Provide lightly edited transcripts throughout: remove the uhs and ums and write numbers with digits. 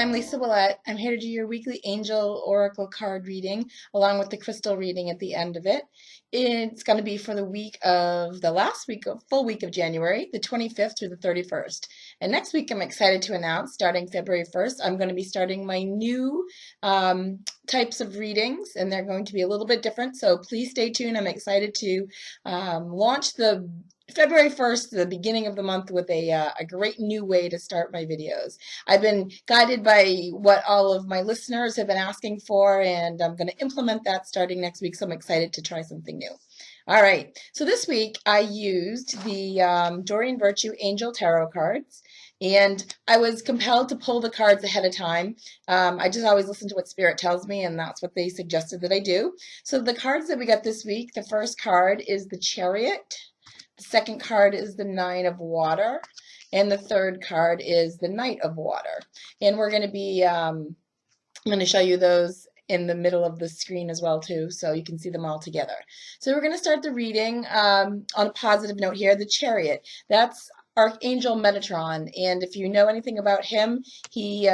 I'm Lisa Ouellet. I'm here to do your weekly angel oracle card reading along with the crystal reading at the end of it. It's going to be for the last week of full week of January, the 25th through the 31st. And next week I'm excited to announce, starting February 1st, I'm going to be starting my new types of readings, and they're going to be a little bit different. So please stay tuned. I'm excited to launch the February 1st, the beginning of the month, with a great new way to start my videos. I've been guided by what all of my listeners have been asking for, and I'm going to implement that starting next week, so I'm excited to try something new. All right, so this week I used the Doreen Virtue Angel Tarot cards, and I was compelled to pull the cards ahead of time. I just always listen to what Spirit tells me, and that's what they suggested that I do. So the cards that we got this week, the first card is the Chariot. The second card is the Nine of Water, and the third card is the Knight of Water. And we're going to be, I'm going to show you those in the middle of the screen as well too, so you can see them all together. So we're going to start the reading on a positive note here. The Chariot, that's Archangel Metatron, and if you know anything about him, he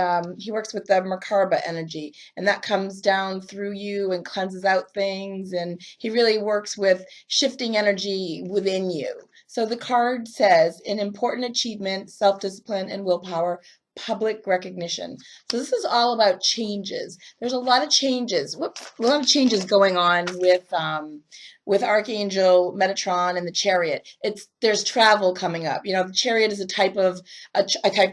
works with the Merkaba energy, and that comes down through you and cleanses out things, and he really works with shifting energy within you. So the card says, an important achievement, self-discipline, and willpower, public recognition. So this is all about changes. There's a lot of changes. A lot of changes going on with Archangel Metatron and the Chariot. There's travel coming up. You know, the Chariot is a type of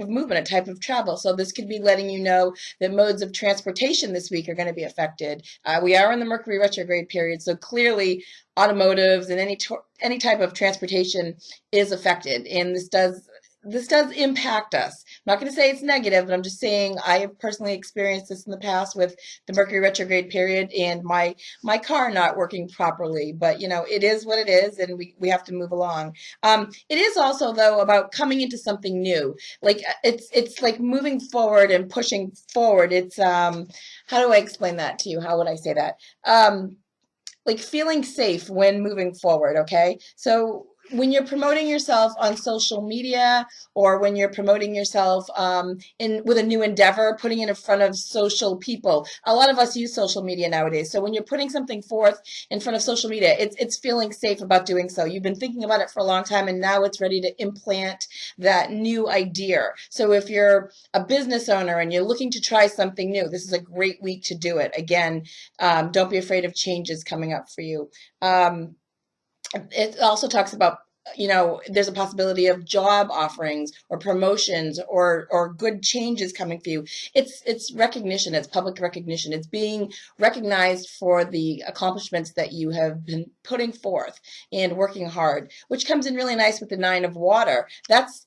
movement, a type of travel. So this could be letting you know that modes of transportation this week are going to be affected. We are in the Mercury retrograde period, so clearly automotives and any type of transportation is affected, and this does impact us. I'm not going to say it's negative, but I'm just saying I have personally experienced this in the past with the Mercury retrograde period and my car not working properly. But, you know, it is what it is, and we have to move along. It is also, though, about coming into something new. Like it's like moving forward and pushing forward. It's how do I explain that to you? How would I say that? Like feeling safe when moving forward, okay? So when you're promoting yourself on social media, or when you're promoting yourself with a new endeavor, putting it in front of social people. A lot of us use social media nowadays. So when you're putting something forth in front of social media, it's feeling safe about doing so. You've been thinking about it for a long time, and now it's ready to implant that new idea. So if you're a business owner and you're looking to try something new, this is a great week to do it. Again, don't be afraid of changes coming up for you. It also talks about, you know, there's a possibility of job offerings or promotions or good changes coming for you. It's recognition. It's public recognition. It's being recognized for the accomplishments that you have been putting forth and working hard, which comes in really nice with the Nine of Water. That's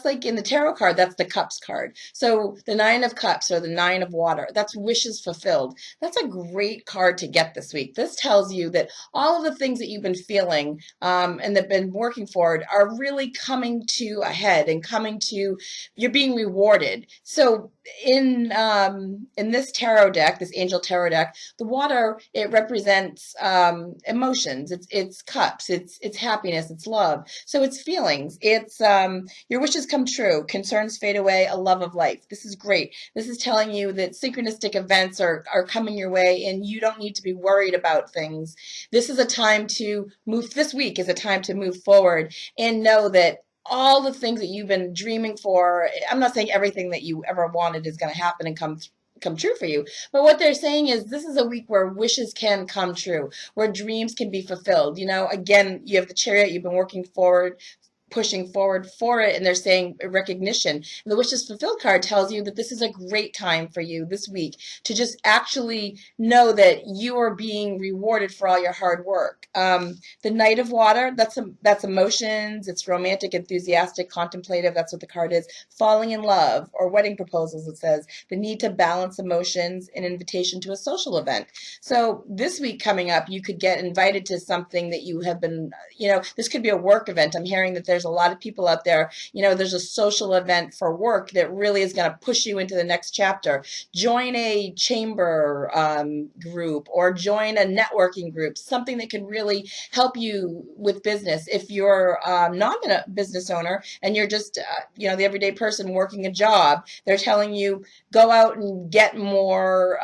like in the tarot card, that's the Cups card. So the Nine of Cups, or the Nine of Water, that's wishes fulfilled. That's a great card to get this week. This tells you that all of the things that you've been feeling and that have been working for are really coming to a head and you're being rewarded. So in this tarot deck, this angel tarot deck, the water, it represents emotions. It's cups. It's happiness. It's love. So it's feelings. It's your wishes come true, concerns fade away, a love of life. This is great. This is telling you that synchronistic events are coming your way, and you don't need to be worried about things. This is a time to move. This week is a time to move forward and know that all the things that you've been dreaming for, I'm not saying everything that you ever wanted is going to happen and come true for you. But what they're saying is this is a week where wishes can come true, where dreams can be fulfilled. You know, again, you have the Chariot, you've been working forward, pushing forward for it, and they're saying recognition. And the wishes fulfilled card tells you that this is a great time for you this week to just actually know that you are being rewarded for all your hard work. The Knight of Water, that's emotions. It's romantic, enthusiastic, contemplative. That's what the card is. Falling in love, or wedding proposals. It says the need to balance emotions, an invitation to a social event. So this week coming up, you could get invited to something that you have been, you know, this could be a work event. I'm hearing that there's there's a lot of people out there. There's a social event for work that really is going to push you into the next chapter. Join a chamber group, or join a networking group, something that can really help you with business. If you're not a business owner and you're just, the everyday person working a job, they're telling you go out and get more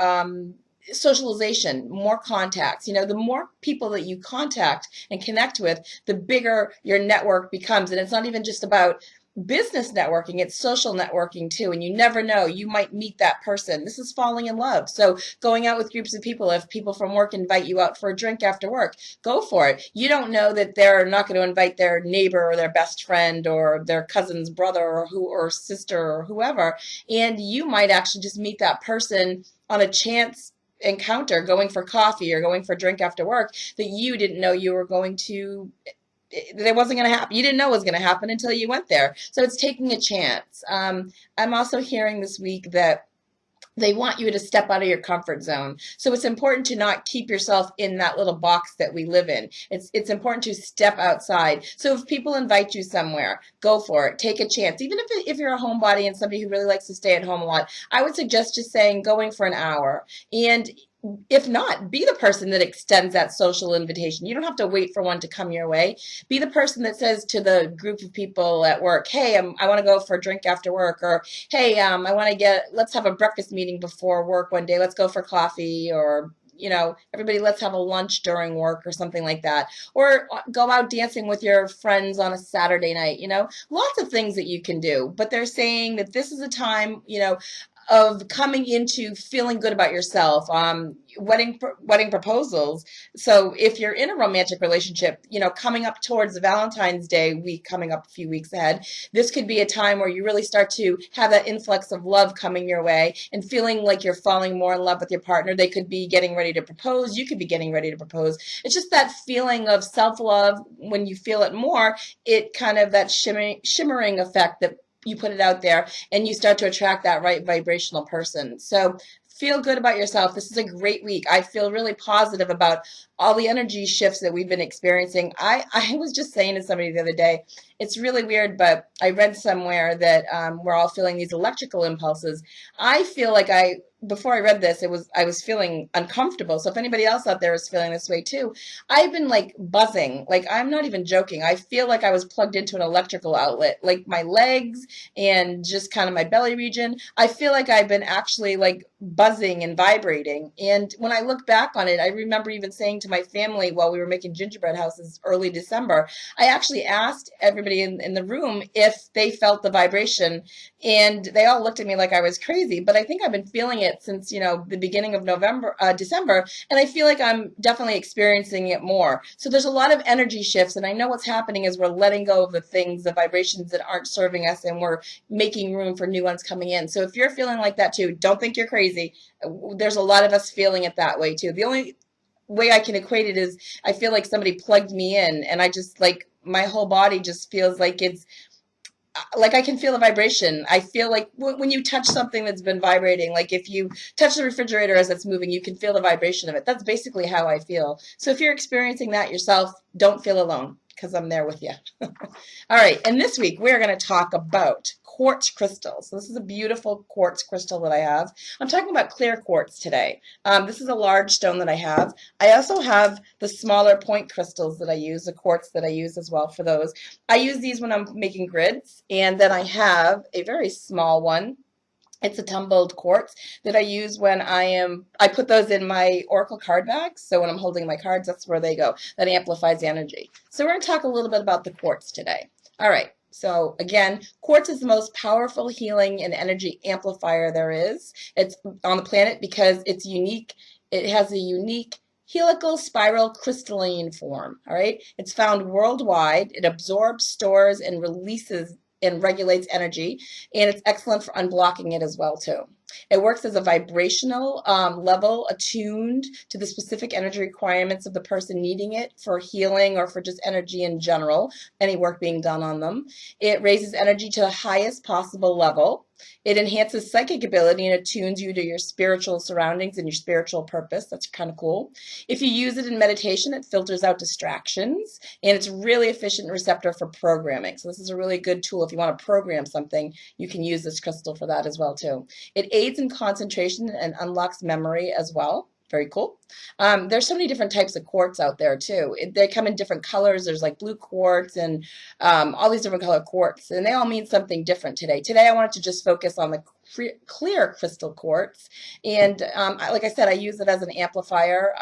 socialization, more contacts. The more people that you contact and connect with, the bigger your network becomes. And it's not even just about business networking, it's social networking too. And you never know, you might meet that person. This is falling in love. So going out with groups of people, if people from work invite you out for a drink after work, go for it. You don't know that they're not going to invite their neighbor or their best friend or their cousin's brother or sister or whoever. And you might actually just meet that person on a chance encounter, going for coffee or going for a drink after work, that you didn't know you were going to, that it wasn't going to happen. You didn't know it was going to happen until you went there. So it's taking a chance. I'm also hearing this week that they want you to step out of your comfort zone. So it's important to not keep yourself in that little box that we live in. It's important to step outside. So if people invite you somewhere, go for it. Take a chance. Even if you're a homebody and somebody who really likes to stay at home a lot, I would suggest just going for an hour. And if not, be the person that extends that social invitation. You don't have to wait for one to come your way. Be the person that says to the group of people at work, hey, I want to go for a drink after work, or hey, I want to let's have a breakfast meeting before work one day. Let's go for coffee, or everybody, let's have a lunch during work or something like that. Or go out dancing with your friends on a Saturday night. Lots of things that you can do. But they're saying that this is a time, of coming into feeling good about yourself. Wedding proposals. So if you're in a romantic relationship, coming up towards the Valentine's Day week, coming up a few weeks ahead, this could be a time where you really start to have that influx of love coming your way and feeling like you're falling more in love with your partner. They could be getting ready to propose. You could be getting ready to propose. It's just that feeling of self-love. When you feel it more, it kind of that shimmering effect that you put it out there, and you start to attract that right vibrational person. So feel good about yourself. This is a great week. I feel really positive about all the energy shifts that we've been experiencing. I was just saying to somebody the other day, it's really weird, but I read somewhere that we're all feeling these electrical impulses. I feel like before I read this, I was feeling uncomfortable. So if anybody else out there is feeling this way too, I've been like buzzing. Like, I'm not even joking. I feel like I was plugged into an electrical outlet, like my legs and just kind of my belly region. I feel like I've been actually like buzzing and vibrating. And when I look back on it, I remember even saying to my family while we were making gingerbread houses early December, I actually asked everybody in the room if they felt the vibration, and they all looked at me like I was crazy. But I think I've been feeling it since, the beginning of December, and I feel like I'm definitely experiencing it more. So there's a lot of energy shifts, and I know what's happening is we're letting go of the things, the vibrations that aren't serving us, and we're making room for new ones coming in. So if you're feeling like that too, don't think you're crazy. There's a lot of us feeling it that way too. The only way I can equate it is I feel like somebody plugged me in, and I just like my whole body just feels like it's like I can feel the vibration. I feel like when you touch something that's been vibrating, like if you touch the refrigerator as it's moving, you can feel the vibration of it. That's basically how I feel. So if you're experiencing that yourself, don't feel alone, because I'm there with you. All right, and this week we're going to talk about quartz crystals. So this is a beautiful quartz crystal that I have. I'm talking about clear quartz today. This is a large stone that I have. I also have the smaller point crystals that I use, the quartz that I use as well for those. I use these when I'm making grids, and then I have a very small one. It's a tumbled quartz that I use when I put those in my oracle card bags. So when I'm holding my cards, that's where they go. That amplifies the energy. So we're going to talk a little bit about the quartz today. All right. So again, quartz is the most powerful healing and energy amplifier there is. It's on the planet because it's unique. It has a unique helical spiral crystalline form. All right. It's found worldwide. It absorbs, stores, and releases and regulates energy, and it's excellent for unblocking it as well too. It works as a vibrational level attuned to the specific energy requirements of the person needing it for healing or for just energy in general, any work being done on them. It raises energy to the highest possible level. It enhances psychic ability and attunes you to your spiritual surroundings and your spiritual purpose. That's kind of cool. If you use it in meditation, it filters out distractions, and it's really efficient receptor for programming. So this is a really good tool. If you want to program something, you can use this crystal for that as well too. It aids in concentration and unlocks memory as well. Very cool. There's so many different types of quartz out there too. They come in different colors. There's like blue quartz and all these different color quartz, and they all mean something different today. Today I wanted to just focus on the clear crystal quartz, and like I said, I use it as an amplifier,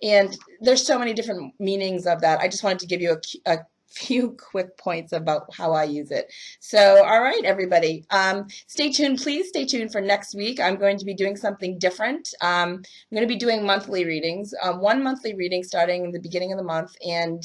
and there's so many different meanings of that. I just wanted to give you a few quick points about how I use it. So, all right, everybody, stay tuned. Please stay tuned for next week. I'm going to be doing something different. I'm going to be doing monthly readings, one monthly reading starting in the beginning of the month, and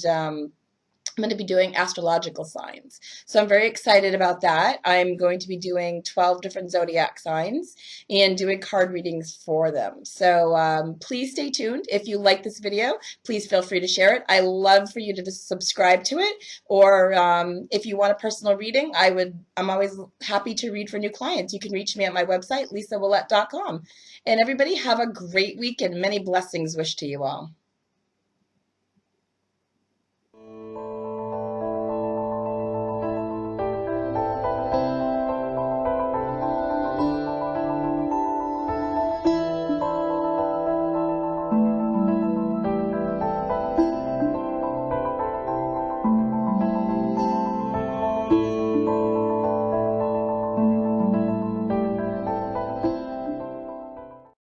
I'm going to be doing astrological signs. So I'm very excited about that. I'm going to be doing 12 different zodiac signs and doing card readings for them. So please stay tuned. If you like this video, please feel free to share it. I love for you to just subscribe to it. Or if you want a personal reading, I'm always happy to read for new clients. You can reach me at my website, lisawillette.com. And everybody have a great week and many blessings wished to you all.